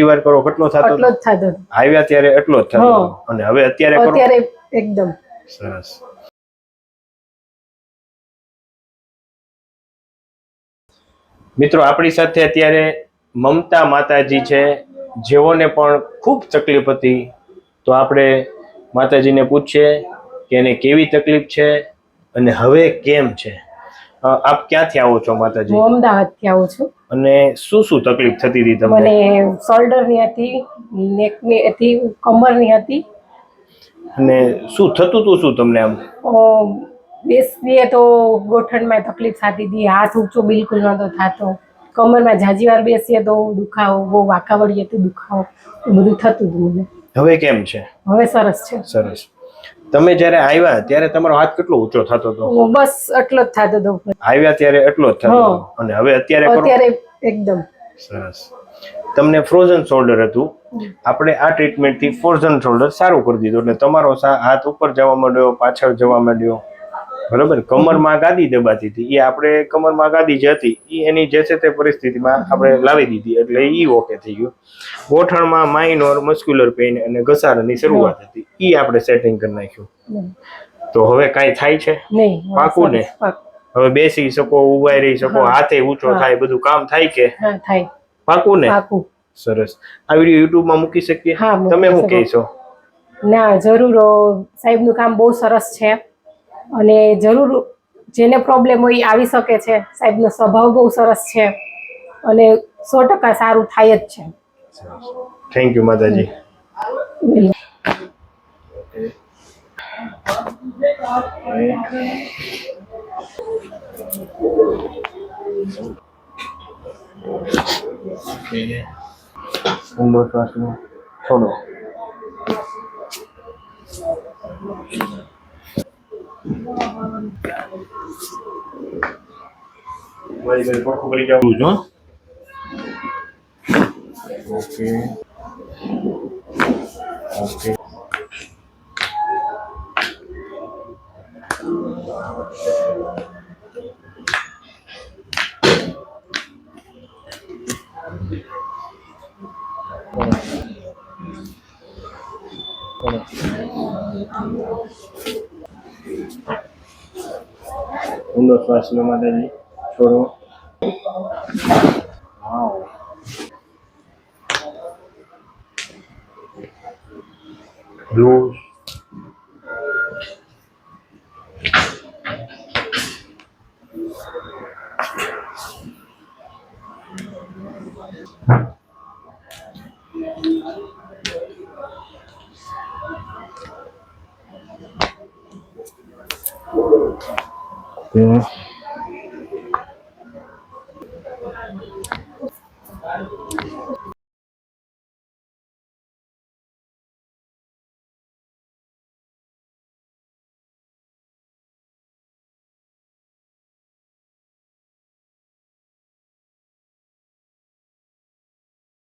વાર કરો કેટલો થતો? એટલો જ થતો. આવ્યા ત્યારે એટલો જ થતો અને હવે અત્યારે કરો? અત્યારે એકદમ સરસ. મિત્રો આપણી સાથે અત્યારે મમતા માતાજી છે, જેઓને પણ ખૂબ તકલીફ હતી. તો આપણે માતાજીને પૂછીએ કે એને કેવી તકલીફ છે અને હવે કેમ છે. આપ ક્યાંથી આવો છો માતાજી? હું અમદાવાદથી આવું છું. અને શું શું તકલીફ થતી હતી તમને? મને શોલ્ડરની હતી, નેકની હતી, કમરની હતી. અને શું થતું હતું? શું તમને આમ બેસીએ તો ગોઠણમાં તકલીફ થતી હતી, હાથ ઊંચો બિલકુલ નહોતો થતો, કમરમાં ઝાઝી વાર બેસીએ તો દુખાવો, બહુ વાંકા વળીએ તો દુખાવો, એ બધું થતું હતું મને. હવે કેમ છે? હવે સરસ છે. સરસ. તમે જ્યારે આવ્યા ત્યારે તમારો હાથ કેટલો ઊંચો થતો હતો? બસ એટલો જ થતો હતો. આવ્યા ત્યારે એટલો જ થતો હતો અને હવે અત્યારે કરો? અત્યારે એકદમ સરસ. તમને ફ્રોઝન શોલ્ડર હતું, આપણે આ ટ્રીટમેન્ટથી ફ્રોઝન શોલ્ડર સારું કરી દીધું એટલે તમારો હાથ ઉપર જવા માંડ્યો, પાછળ જવા માંડ્યો, બરોબર. કમરમાં ગાદી દબાતી હતી, એ આપણે કમરમાં ગાદી જે હતી એ એની જે છે તે પરિસ્થિતિમાં આપણે લાવી દીધી એટલે એ ઓકે થઈ ગયું. ગોઠણમાં માઇનોર મસ્ક્યુલર પેઇન અને ઘસારાની શરૂઆત હતી, એ આપણે સેટિંગ કરી નાખ્યું. તો હવે કાંઈ થાય છે? પાકું ને? હવે બેસી શકો, ઉભાઈ રહી શકો, હાથે ઊંચો થાય, બધું કામ થાય કે? થાય. પાકું ને? સરસ. આ વિડીયો યુટ્યુબમાં મૂકી શકીએ? તમે શું કહેશો? ના, જરૂર. સાહેબનું કામ બહુ સરસ છે અને જરૂર જેને પ્રોબ્લેમ હોય આવી શકે છે. સાહેબનો સ્વભાવ બહુ સરસ છે અને 100% સારું થાય જ છે. થેન્ક યુ માતાજી. ઊંડો શ્વાસ લો, છોડો. મારી ઘરે પખો કરી જવું છું. Okay okay. ઊંડો શ્વાસ લો માતાજી, છોડો. વાવ. લૂઝ. Okay.